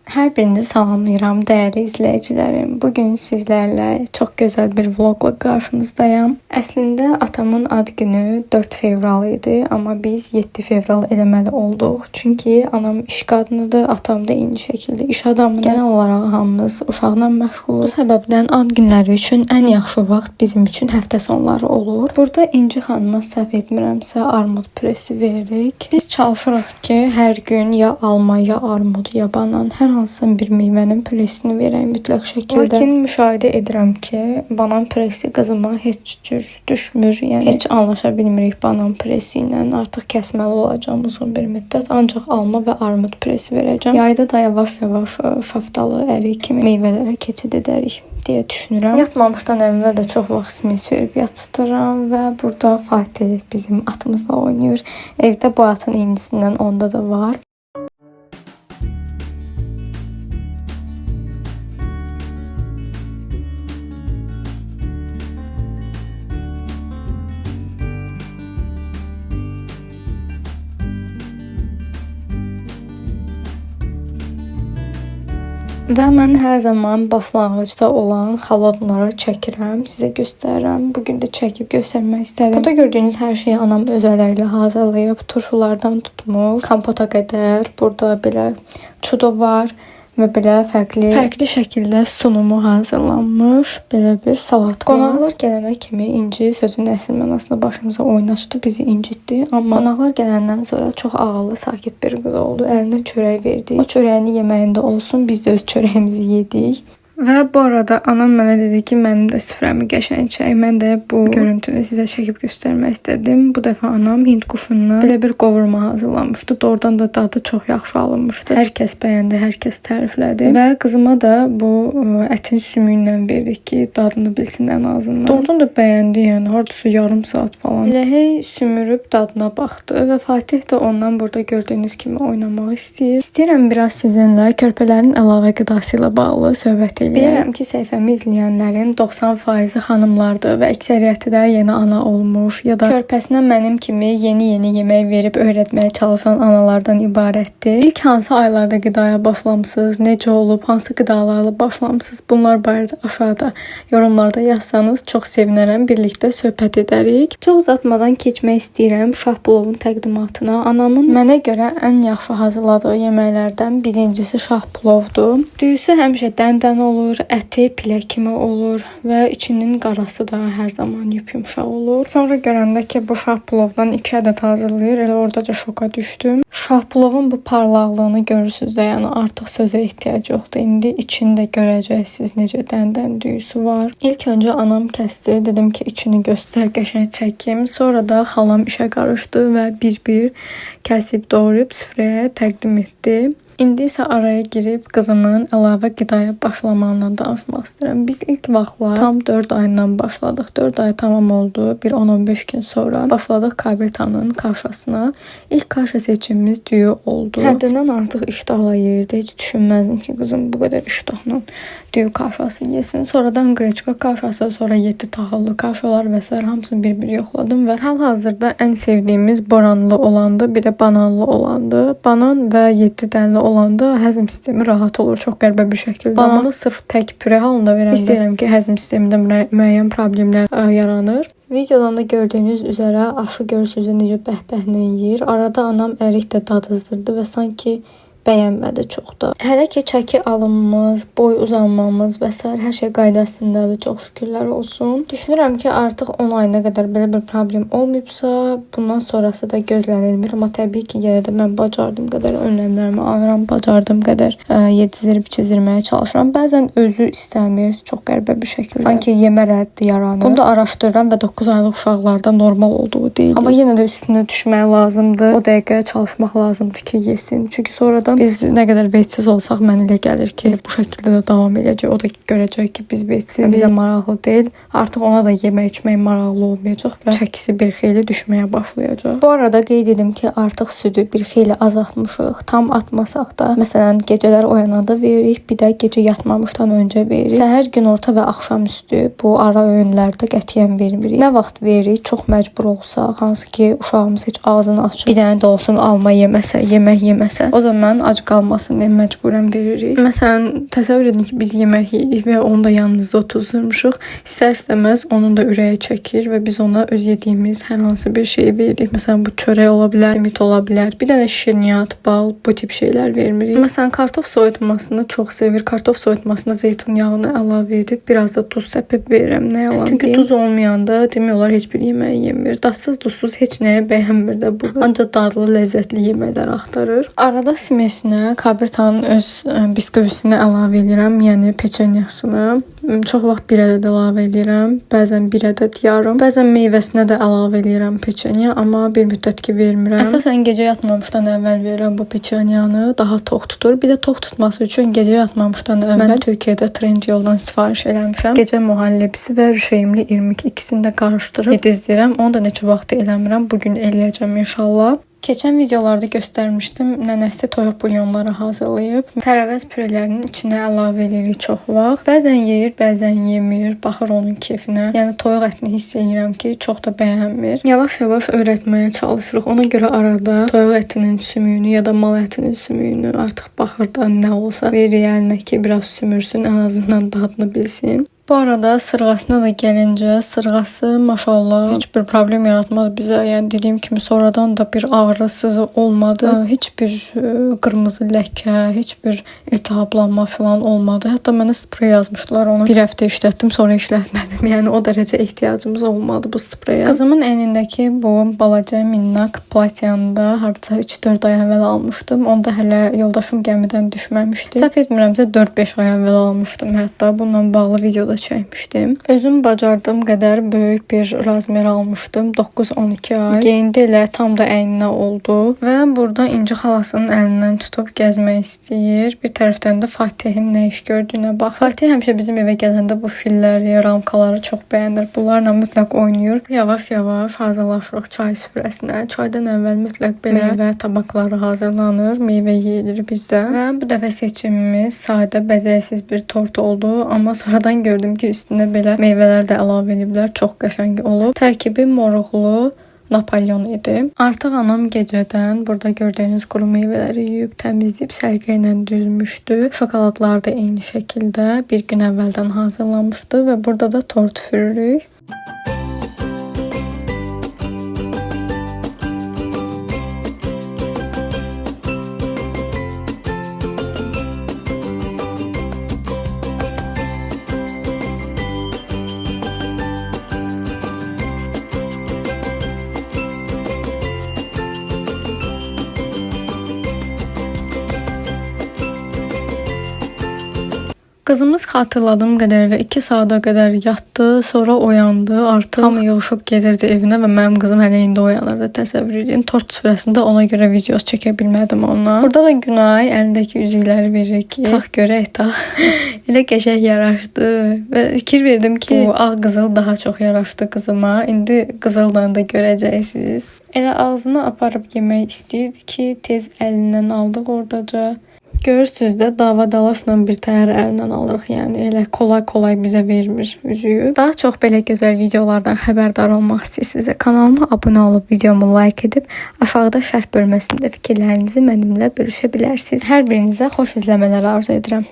Hər birinizi salamlayıram dəyərli izləyicilərim. Bugün sizlərlə çox gözəl bir vloqla qarşınızdayım. Əslində atamın ad günü 4 fevral idi, amma biz 7 fevral eləməli olduq. Çünki anam iş qadınıdır, atam da eyni şəkildə iş adamıdır. Genel olaraq hamımız uşaqla məşğuluq. Bu səbəbdən ad günləri üçün ən yaxşı vaxt bizim üçün həftə sonları olur. Burada İnci xanıma səhv etmirəmsə armud püresi veririk. Biz çalışırıq ki, hər gün ya alma, ya armud, ya banan, hər hansısa bir meyvənin püresini verək mütləq şəkildə. Lakin müşahidə edirəm ki, banan püresi qızıma heç cür düşmür. Yəni heç anlaşa bilmirik banan püresi ilə. Artıq kəsməli olacağım uzun bir müddət. Ancaq alma və armud püresi verəcəm. Yayda da yavaş-yavaş şaftalı, ərik kimi meyvələrə keçid edərik deyə düşünürəm. Yatmamışdan əvvəl də çox vaxt smis verib yatıdıram və burada Fatih bizim atımızla oynayır. Evdə bu atın incisindən onda da var. Və mən hər zaman başlanğıcda olan xalotları çəkirəm, sizə göstərirəm. Bugün də çəkib göstərmək istədim. Burada gördüyünüz hər şeyi anam öz əlləri ilə hazırlayıb, turşulardan tutmuş, kompota qədər. Burada belə çudo var və belə fərqli şəkildə sunumu hazırlanmış belə bir salat var. Qonaqlar gələnə kimi İnci sözün əsl mənasında başımıza oynaşdı, bizi incitdi. Amma qonaqlar gələndən sonra çox ağıllı, sakit bir qız oldu. Əlinə çörək verdi. O çörəyini yeməyində olsun, biz də öz çörəyimizi yedik. Və bu arada anam mənə dedi ki, mənim də süfrəmi qəşəng çək. Mən də bu görüntünü sizə çəkib göstərmək istədim. Bu dəfə anam hind quşundan belə bir qovurma hazırlamışdı. Doğrudan da dadı çox yaxşı alınmışdı. Hər kəs bəyəndi, hər kəs təriflədi. Və qızıma da bu ətin sümüyü ilə verdik ki, dadını bilsin ən azından. Doğrudan da bəyəndi, yəni hardasa yarım saat falan. Elə hey sümürüb dadına baxdı və Fatih də ondan burada gördüyünüz kimi oynamaq istəyir. İstəyirəm biraz sizinlə körpələrin əlavə qidası ilə bağlı söhbət edeyim. Bilirəm ki, səhifəmi izləyənlərin 90% xanımlardır və əksəriyyəti də yeni ana olmuş ya da körpəsinə mənim kimi yeni yemək verib öyrətməyə çalışan analardan ibarətdir. İlk hansı aylarda qidaya başlamısınız, necə olub, hansı qidalarla başlamısınız, bunlar barədə aşağıda yorumlarda yazsanız çox sevinərəm, birlikdə söhbət edərik. Çox uzatmadan keçmək istəyirəm şah plovun təqdimatına. Anamın mənə görə ən yaxşı hazırladığı yeməklərdən birincisi şah plovdur. Düyüsü həmişə dən olur. Əti pilə kimi olur və içinin qarası da hər zaman yumşaq olur. Sonra görəndə ki, bu şah plovdan 2 ədəd hazırlayır, elə oradaca şoka düşdüm. Şah plovun bu parlaqlığını görürsünüz də, yəni artıq sözə ehtiyac yoxdur. İndi içini də görəcəksiniz necə dən düyüsü var. İlk öncə anam kəsdi, dedim ki, içini göstər, qəşəng çəkim. Sonra da xalam işə qarışdı və bir-bir kəsib doğrayıb süfrəyə təqdim etdi. İndi isə araya girib qızımın əlavə qidaya başlamağından danışmaq istəyirəm. Biz ilk vaxtlar tam 4 ayından başladıq. 4 ay tamam oldu. Bir 10-15 gün sonra başladıq kabritanın kaşasına. İlk kaşa seçimimiz düyü oldu. Həddindən artıq iştahla yeyirdi. Heç düşünməzdim ki, qızım bu qədər iştahla düyü kaşası yesin. Sonradan qreçka kaşası, sonra 7 taxıllı kaşalar və s. hamısını bir-bir yoxladım və hal-hazırda ən sevdiyimiz boranlı olandı, bir də bananlı olandı. Banan və 7 dənli olanda həzm sistemi rahat olur çox qəribə bir şəkildə. Bananı sırf tək püre halında verəndə istəyirəm ki, həzm sistemində müəyyən problemlər yaranır. Videodan da gördüyünüz üzərə aşı görürsünüz necə bəhbəhlə yeyir. Arada anam ərik də dadızdırdı və sanki bəyənmədi çox da. Hələ ki çəki alınmamız, boy uzanmamız və s. hər şey qaydasındadır, çox şükürlər olsun. Düşünürəm ki, artıq 10 ayına qədər belə bir problem olmayıbsa, bundan sonrası da gözlənilmir. Amma təbii ki, yenə də mən bacardığım qədər önləmlərimi alıram, bacardığım qədər yedizdirib-çizdirməyə çalışıram. Bəzən özü istəmir, çox qəribə bir şəkildə. Sanki yemə rəddi yaranır. Bunu da araşdırıram və 9 aylıq uşaqlarda normal olduğu deyil. Amma yenə də üstünə düşmək lazımdır. O dəqiqə çalışmaq lazımdır ki, yesin. Çünki sonradan biz nə qədər vecsiz olsaq mənə elə gəlir ki, bu şəkildə də davam edəcək. O da görəcək ki, biz vecsiz, bizə maraqlı deyil. Artıq ona da yemək içmək maraqlı olmayacaq və çəkisi bir xeyli düşməyə başlayacaq. Bu arada qeyd edim ki, artıq südü bir xeyli azaltmışıq. Tam atmasaq da, məsələn, gecələr oyananda veririk, bir də gecə yatmamışdan öncə veririk. Səhər, günorta və axşam üstü bu ara öğünlərdə qətiyyən vermirik. Nə vaxt veririk? Çox məcbur olsaq, hansı ki uşağımız heç ağzını açıb bir dənə də olsun alma yeməsə, yemək yeməsə, o zaman insan ac qalmasın deyə məcburən veririk. Məsələn, təsəvvür edin ki, biz yemək yeyirik və onu da yanımızda otuzdurmuşuq. İstər-istəməz onun da ürəyi çəkir və biz ona öz yediyimiz hər hansı bir şeyi veririk. Məsələn, bu çörək ola bilər, simit ola bilər. Bir dənə şirniyyat, bal, bu tip şeylər vermirik. Məsələn, kartof soyutmasını çox sevir. Kartof soyutmasına zeytun yağını əlavə edib biraz da duz səpib verirəm. Nə yalan deyim. Çünki duz olmayanda demək olar heç bir yeməyi yemir. Dadsız, duzsuz heç nəyə bəyənmir də bu qız. Ancaq dadlı, ləzzətli yeməklər axtarır. Arada smesinə Kabritanın öz biskvitisini əlavə edirəm, yəni peçenyasını. Çox vaxt bir ədəd əlavə edirəm, bəzən bir ədəd yarım, bəzən meyvəsinə də əlavə edirəm peçenya, amma bir müddət ki vermirəm. Əsasən gecə yatmamışdan əvvəl verirəm bu peçenyanı, daha tox tutur. Bir də tox tutması üçün gecə yatmamışdan əvvəl Türkiyədə Trendyoldan sifariş eləmişəm. Gecə mühallebisi və rüşeymli irmik ikisini də qarışdırıb yedizdirəm. Onu da neçə vaxt eləmirəm. Bu gün eləyəcəm inşallah. Keçən videolarda göstərmişdim. Nənəsi toyuq bulyonları hazırlayıb. Tərəvəz pürelərinin içinə əlavə edirik çox vaxt. Bəzən yeyir, bəzən yemir. Baxır onun keyfinə. Yəni toyuq ətini hiss edirəm ki, çox da bəyənmir. Yavaş-yavaş öyrətməyə çalışırıq. Ona görə arada toyuq ətinin sümüyünü ya da mal ətinin sümüyünü artıq baxır da nə olsa verir əlinə ki, biraz sümürsün, ən azından dadını bilsin. Bu arada sırğasına da gəlincə, sırğası maşallah heç bir problem yaratmadı bizə. Yəni dediyim kimi sonradan da bir ağrısız olmadı. Heç bir qırmızı ləkə, heç bir iltihaplanma falan olmadı. Hətta mənə sprey yazmışdılar, onu bir həftə işlətdim, sonra işlətmədim. Yəni o dərəcə ehtiyacımız olmadı bu spreyə. Qızımın əynindəki bu balaca minnak platyanı da hardasa 3-4 ay əvvəl almışdım. Onda hələ yoldaşım gəmidən düşməmişdi. Səhv etmirəmsə 4-5 ay əvvəl almışdım. Hətta bununla bağlı videoda çəkmişdim. Özüm bacardığım qədər böyük bir razmer almışdım. 9-12 ay. Geyindi elə tam da əyninə oldu. Və burada İnci xalasının əlindən tutub gəzmək istəyir. Bir tərəfdən də Fatihin nə iş gördüyünə bax. Fatih həmişə bizim evə gələndə bu filləri, ramkaları çox bəyənir. Bunlarla mütləq oynayır. Yavaş-yavaş hazırlaşırıq çay süfrəsinə. Çaydan əvvəl mütləq belə meyvə tabaqları hazırlanır. Meyvə yeyilir bizdə. Və bu dəfə seçimimiz sadə, bəzəksiz bir tort oldu. Amma sonradan gördüm ki, üstünə belə meyvələr də əlavə ediblər. Çox qəşəng olub. Tərkibi moruqlu Napolyon idi. Artıq anam gecədən burada gördüyünüz quru meyvələri yuyub, təmizləyib sərgə ilə düzmüşdü. Şokoladlar da eyni şəkildə bir gün əvvəldən hazırlanmışdı və burada da tort üfürürük. Qızımız xatırladığım qədərilə 2 saata qədər yatdı, sonra oyandı. Artıq hamı yığışıb gedirdi evinə və mənim qızım hələ indi oyanırdı, təsəvvür edin. Tort süfrəsində ona görə videos çəkə bilmədim ona. Burada da Günay əlindəki üzükləri verir ki, tax görək tax. Elə qəşəng yaraşdı və fikir verdim ki, bu ağ qızıl daha çox yaraşdı qızıma. İndi qızılla da görəcəksiniz. Elə ağzına aparıb yemək istəyirdi ki, tez əlindən aldıq oradaca. Görürsünüz də dava-dalaşla bir təhər əlindən alırıq. Yəni elə kolay-kolay bizə vermir üzüyü. Daha çox belə gözəl videolardan xəbərdar olmaq istəyirsinizsə kanalıma abunə olub videomu like edib aşağıda şərh bölməsində fikirlərinizi mənimlə bölüşə bilərsiniz. Hər birinizə xoş izləmələr arzu edirəm.